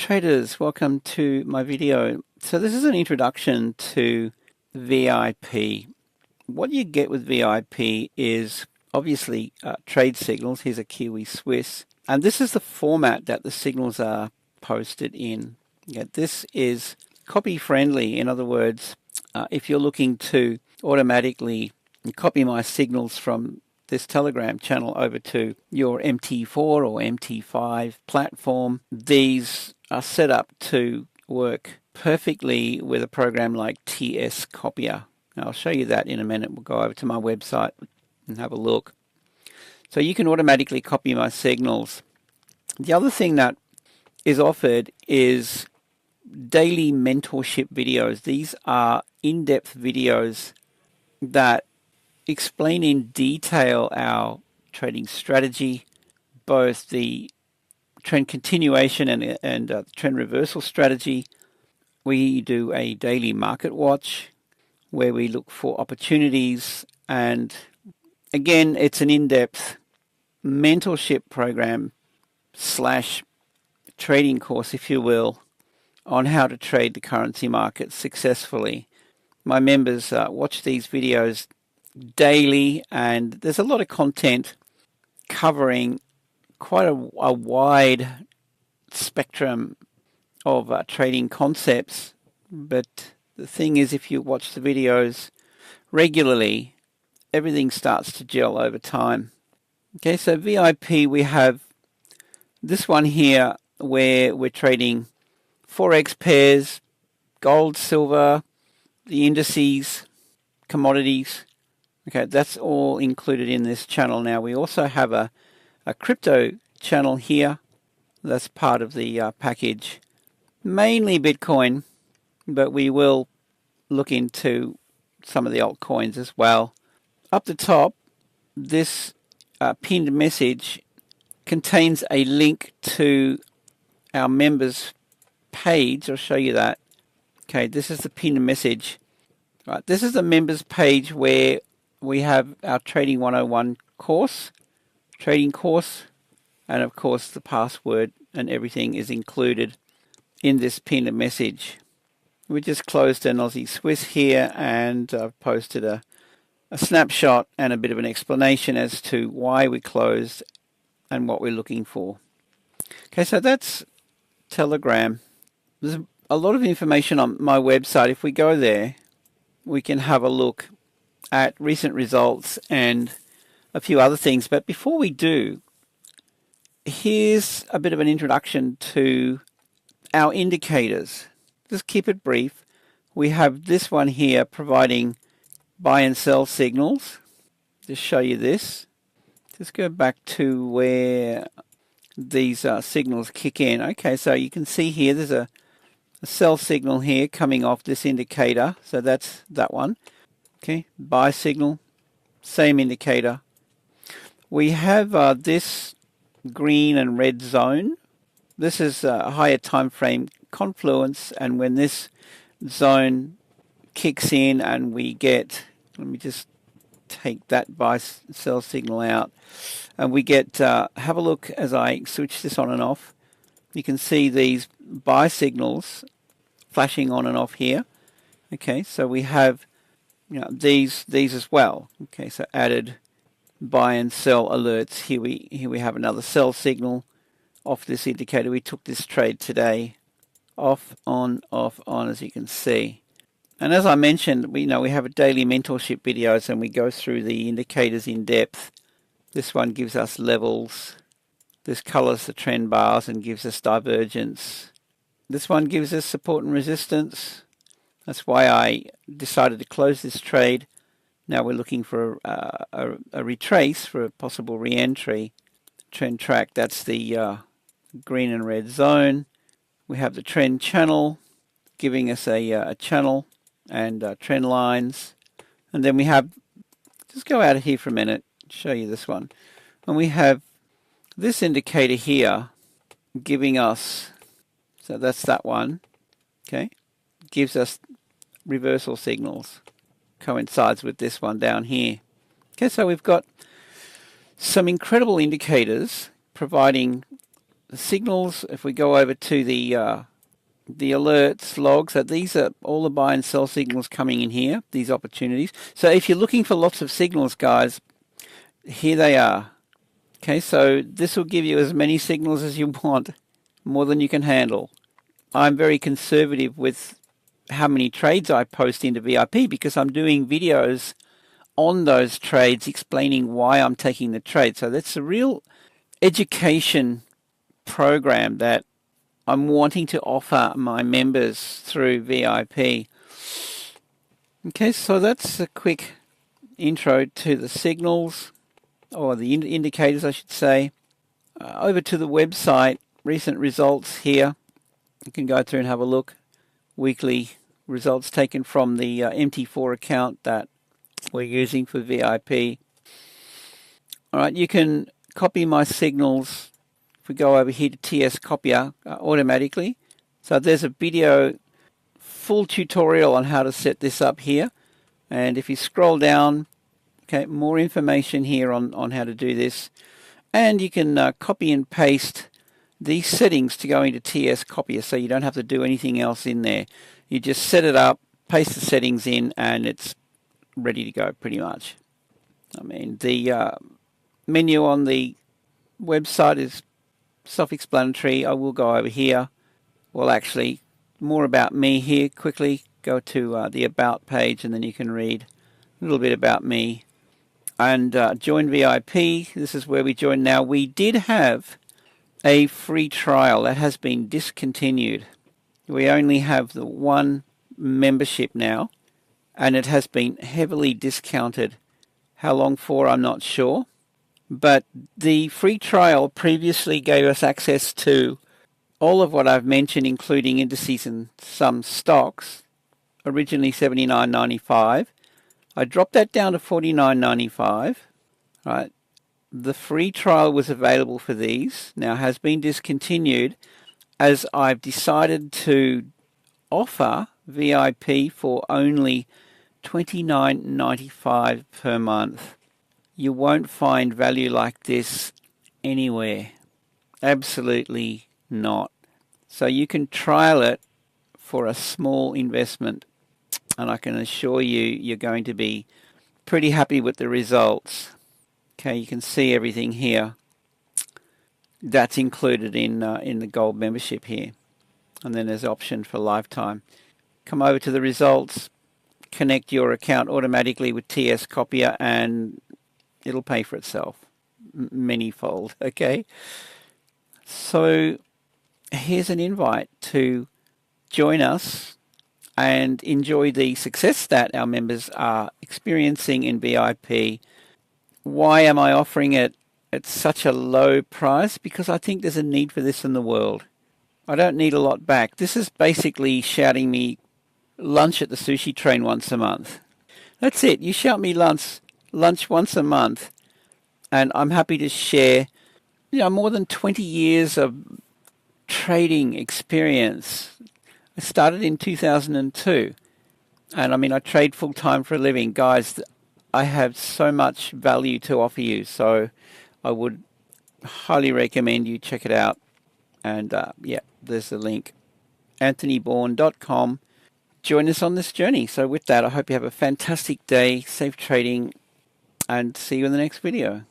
Traders, welcome to my video. So this is an introduction to VIP. What you get with VIP is obviously trade signals. Here's a Kiwi Swiss, and this is the format that the signals are posted in. This is copy friendly. In other words, if you're looking to automatically copy my signals from this Telegram channel over to your MT4 or MT5 platform, these are set up to work perfectly with a program like TS Copier. Now, I'll show you that in a minute. We'll go over to my website and have a look. So you can automatically copy my signals. The other thing that is offered is daily mentorship videos. These are in-depth videos that explain in detail our trading strategy, both the trend continuation and trend reversal strategy. We do a daily market watch where we look for opportunities, and again, it's an in-depth mentorship program slash trading course, if you will, on how to trade the currency market successfully. My members watch these videos daily, and there's a lot of content covering quite a wide spectrum of trading concepts. But the thing is, if you watch the videos regularly, everything starts to gel over time. Okay, so VIP, we have this one here where we're trading Forex pairs, gold, silver, the indices, commodities. Okay, that's all included in this channel. Now, we also have a crypto channel here. That's part of the package. Mainly Bitcoin, but we will look into some of the altcoins as well. Up the top, this pinned message contains a link to our members page. I'll show you that. Okay, this is the pinned message. Right, this is the members page where we have our Trading 101 course, trading course, and of course the password and everything is included in this pinned message. We just closed an Aussie Swiss here, and I've posted a snapshot and a bit of an explanation as to why we closed and what we're looking for. Okay, so that's Telegram. There's a lot of information on my website. If we go there, we can have a look at recent results and a few other things. But before we do, here's a bit of an introduction to our indicators. Just keep it brief. We have this one here providing buy and sell signals. Just show you this. Just go back to where these signals kick in. Okay, so you can see here there's a sell signal here coming off this indicator. So that's that one. Okay, buy signal, same indicator. We have this green and red zone. This is a higher time frame confluence, and when this zone kicks in and we get, let me just take that buy sell signal out, and we get, have a look as I switch this on and off. You can see these buy signals flashing on and off here. Okay, so we have these as well. Okay, so added buy and sell alerts. Here we have another sell signal off this indicator. We took this trade today. Off, on, as you can see. And as I mentioned, we have a daily mentorship videos, and we go through the indicators in depth. This one gives us levels. This colors the trend bars and gives us divergence. This one gives us support and resistance. That's why I decided to close this trade. Now we're looking for a retrace for a possible re-entry. Trend track, that's the green and red zone. We have the trend channel giving us a channel and trend lines. And then we have, just go out of here for a minute, show you this one. And we have this indicator here giving us, so that's that one, okay, gives us reversal signals, coincides with this one down here. Okay, so we've got some incredible indicators providing signals, if we go over to the alerts log, so these are all the buy and sell signals coming in here, these opportunities. So if you're looking for lots of signals, guys, here they are. Okay, so this will give you as many signals as you want, more than you can handle. I'm very conservative with how many trades I post into VIP because I'm doing videos on those trades explaining why I'm taking the trade. So that's a real education program that I'm wanting to offer my members through VIP. Okay, so that's a quick intro to the signals, or the indicators I should say. Over to the website, recent results here. You can go through and have a look. Weekly results taken from the MT4 account that we're using for VIP. Alright, you can copy my signals. If we go over here to TS Copier automatically. So there's a video, full tutorial on how to set this up here. And if you scroll down, okay, more information here on how to do this. And you can copy and paste these settings to go into TS Copier, so you don't have to do anything else in there. You just set it up, paste the settings in, and it's ready to go pretty much. I mean, the menu on the website is self-explanatory. I will go over here. Well, actually, more about me here quickly. Go to the About page, and then you can read a little bit about me. And join VIP. This is where we join now. We did have a free trial that has been discontinued. We only have the one membership now, and it has been heavily discounted. How long for, I'm not sure. But the free trial previously gave us access to all of what I've mentioned, including indices and some stocks, originally $79.95. I dropped that down to $49.95. Right. The free trial was available for these, now has been discontinued, as I've decided to offer VIP for only $29.95 per month. You won't find value like this anywhere. Absolutely not. So you can trial it for a small investment, and I can assure you, you're going to be pretty happy with the results. Okay, you can see everything here. That's included in the gold membership here. And then there's an option for lifetime. Come over to the results, connect your account automatically with TS Copier, and it'll pay for itself manyfold. Okay, so here's an invite to join us and enjoy the success that our members are experiencing in VIP. Why am I offering it at such a low price? Because I think there's a need for this in the world. I don't need a lot back. This is basically shouting me lunch at the sushi train once a month. That's it. You shout me lunch once a month, and I'm happy to share, more than 20 years of trading experience. I started in 2002, and I trade full time for a living. Guys, I have so much value to offer you, so I would highly recommend you check it out. And there's the link, anthonybourne.com. Join us on this journey. So with that, I hope you have a fantastic day, safe trading, and see you in the next video.